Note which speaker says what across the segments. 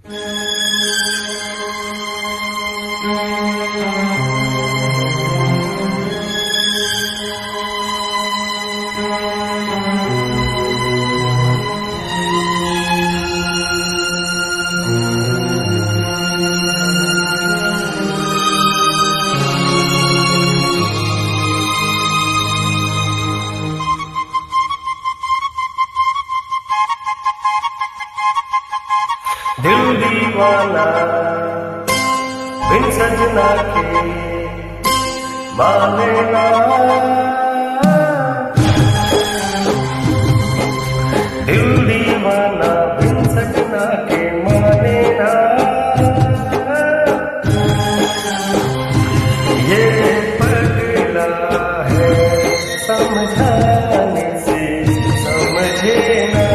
Speaker 1: दिल दीवाना बिन सजना के माने ना, दिल दीवाना बिन सजना के माने ना, ये पगला है समझाने से समझे ना,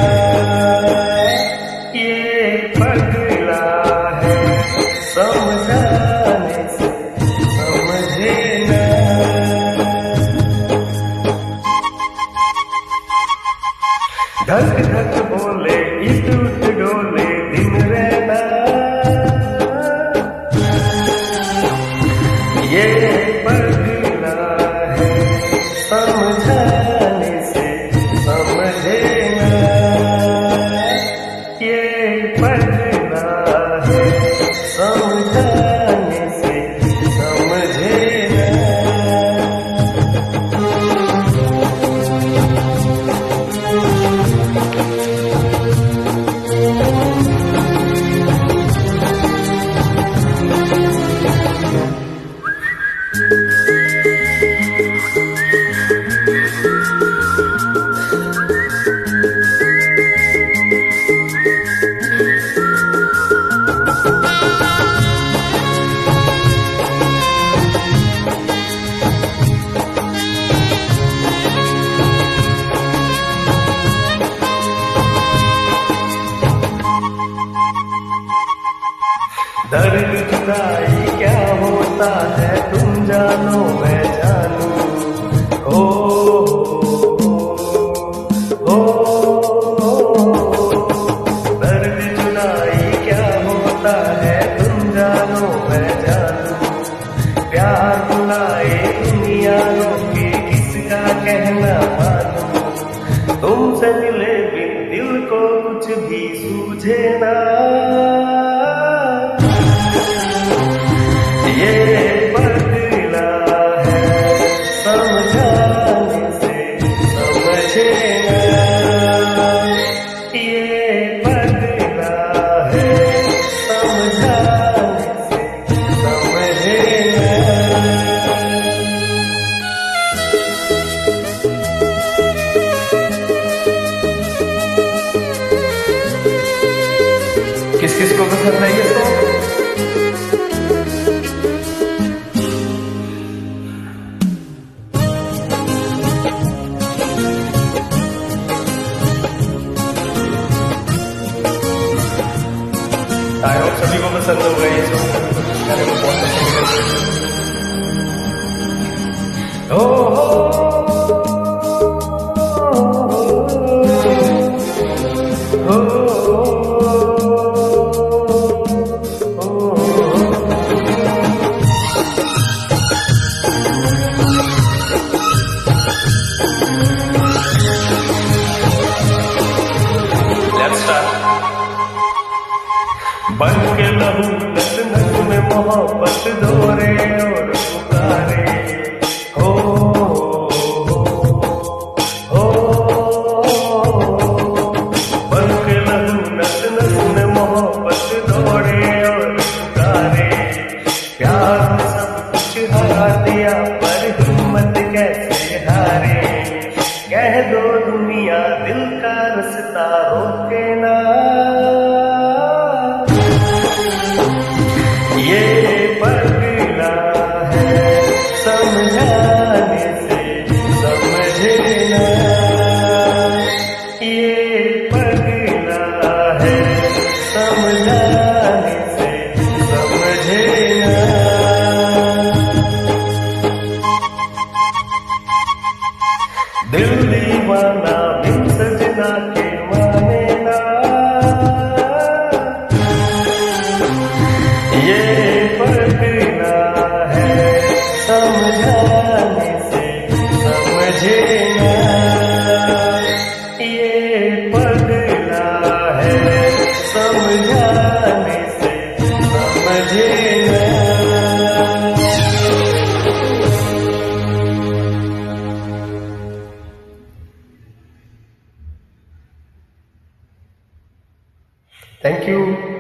Speaker 1: ये पगला है समझाने से समझे ना। धक धक बोले इत उठ डोले दिन रहना, ये पगला है समझाने से समझे ना, ये पगला है समझाने से समझे ना। दर्द जुदाई क्या होता है तुम जानो मैं जानू, हो दर्द जुदाई क्या होता है तुम जानो मैं जानू, प्यार बुलाए दुनिया के किसका कहना मानूं, तुमसे मिले बिन दिल को कुछ भी सूझे ना, ये पगला है समझाने से समझे ना, ये पगला है समझाने से समझे ना। किस किस को पसंद है ये सॉन्ग? आई होप सभी को पसंद हो गई है, गाने को बहुत पसंद करते बन के लहू नस नस में मोहब्बत दोरे और पुकारे, हो बन के लहू नस नस में मोहब्बत दोरे और पुकारे, प्यार सब कुछ हरा दिया पर हिम्मत कैसे हारे, कह दो दुनिया दिल का रास्ता रोके ना, ये पगला है समझाने से समझे ना, ये पगला है समझाने से समझे ना। दिल दीवाना बिन सजना के माने ना, थैंक यू।